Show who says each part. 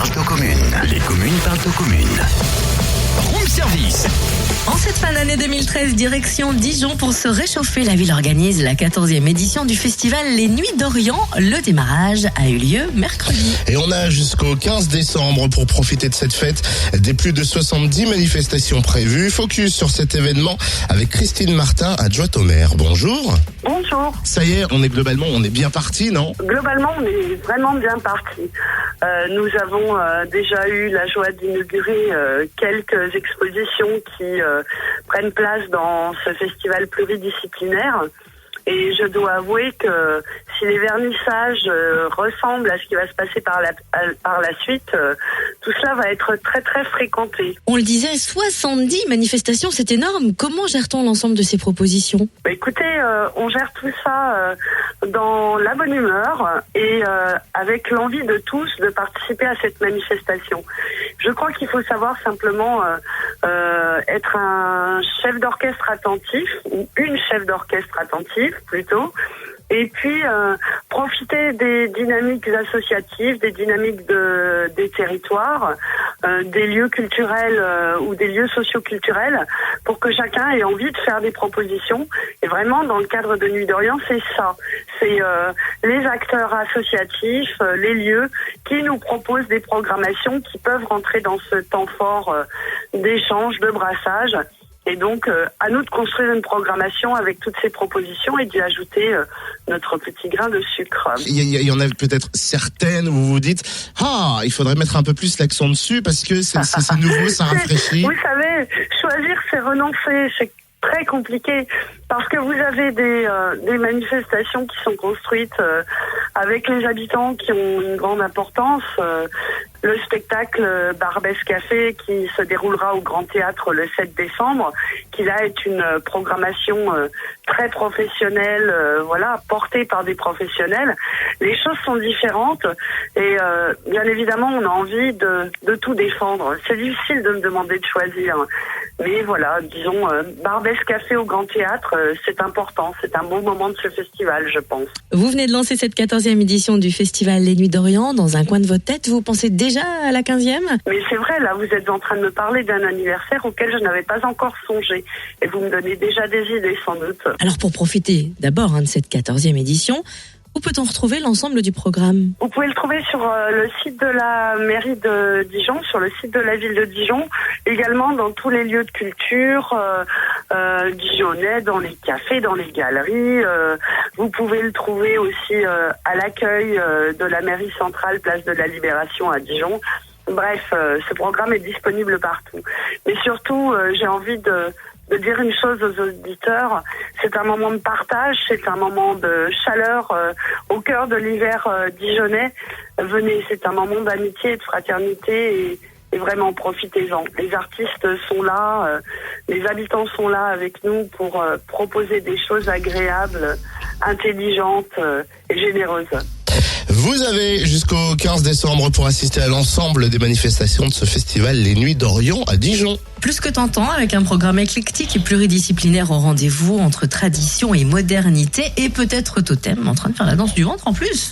Speaker 1: parlent aux communes. Les communes parlent aux communes. Room service.
Speaker 2: En cette fin d'année 2013, direction Dijon pour se réchauffer. La ville organise la 14e édition du festival Les Nuits d'Orient. Le démarrage a eu lieu mercredi.
Speaker 3: Et on a jusqu'au 15 décembre pour profiter de cette fête. Des plus de 70 manifestations prévues. Focus sur cet événement avec Christine Martin, adjointe au maire. Bonjour.
Speaker 4: Bonjour.
Speaker 3: Ça y est, on est bien parti, non?
Speaker 4: Globalement, on est vraiment bien parti. Nous avons déjà eu la joie d'inaugurer quelques expositions qui prennent place dans ce festival pluridisciplinaire. Et je dois avouer que si les vernissages ressemblent à ce qui va se passer par la suite, tout cela va être très très fréquenté.
Speaker 2: On le disait, 70 manifestations, c'est énorme. Comment gère-t-on l'ensemble de ces propositions ?
Speaker 4: Écoutez, on gère tout ça dans la bonne humeur et avec l'envie de tous de participer à cette manifestation. Je crois qu'il faut savoir simplement être un chef d'orchestre attentif, ou une chef d'orchestre attentive plutôt, et puis profiter des dynamiques associatives, des dynamiques des territoires, des lieux culturels ou des lieux socioculturels, pour que chacun ait envie de faire des propositions. Et vraiment, dans le cadre de Nuits d'Orient, c'est ça. C'est les acteurs associatifs, les lieux qui nous proposent des programmations qui peuvent rentrer dans ce temps fort d'échange, de brassage. Et donc, à nous de construire une programmation avec toutes ces propositions et d'y ajouter notre petit grain de sucre.
Speaker 3: Il y en a peut-être certaines où vous vous dites « Ah, il faudrait mettre un peu plus l'accent dessus parce que c'est nouveau, ça rafraîchit. »
Speaker 4: Vous savez, choisir, c'est renoncer. C'est très compliqué parce que vous avez des manifestations qui sont construites avec les habitants qui ont une grande importance. Le spectacle Barbès Café qui se déroulera au Grand Théâtre le 7 décembre, qui là est une programmation très professionnelle, portée par des professionnels. Les choses sont différentes et bien évidemment on a envie de tout défendre. C'est difficile de me demander de choisir. Mais voilà, disons, Barbès Café au Grand Théâtre, c'est important. C'est un beau moment de ce festival, je pense.
Speaker 2: Vous venez de lancer cette 14e édition du festival Les Nuits d'Orient. Dans un coin de votre tête, vous pensez déjà à la 15e ?
Speaker 4: Mais c'est vrai, là, vous êtes en train de me parler d'un anniversaire auquel je n'avais pas encore songé. Et vous me donnez déjà des idées, sans doute.
Speaker 2: Alors, pour profiter d'abord de cette 14e édition, où peut-on retrouver l'ensemble du programme ?
Speaker 4: Vous pouvez le trouver sur le site de la mairie de Dijon, sur le site de la ville de Dijon, également dans tous les lieux de culture dijonnais, dans les cafés, dans les galeries. Vous pouvez le trouver aussi à l'accueil de la mairie centrale, place de la Libération à Dijon. Bref, ce programme est disponible partout. Mais surtout, j'ai envie de dire une chose aux auditeurs, c'est un moment de partage, c'est un moment de chaleur au cœur de l'hiver dijonnais. Venez, c'est un moment d'amitié et de fraternité et vraiment profitez-en. Les artistes sont là, les habitants sont là avec nous pour proposer des choses agréables, intelligentes et généreuses.
Speaker 3: Vous avez jusqu'au 15 décembre pour assister à l'ensemble des manifestations de ce festival Les Nuits d'Orient à Dijon.
Speaker 2: Plus que tentant, avec un programme éclectique et pluridisciplinaire au rendez-vous entre tradition et modernité et peut-être totem en train de faire la danse du ventre en plus.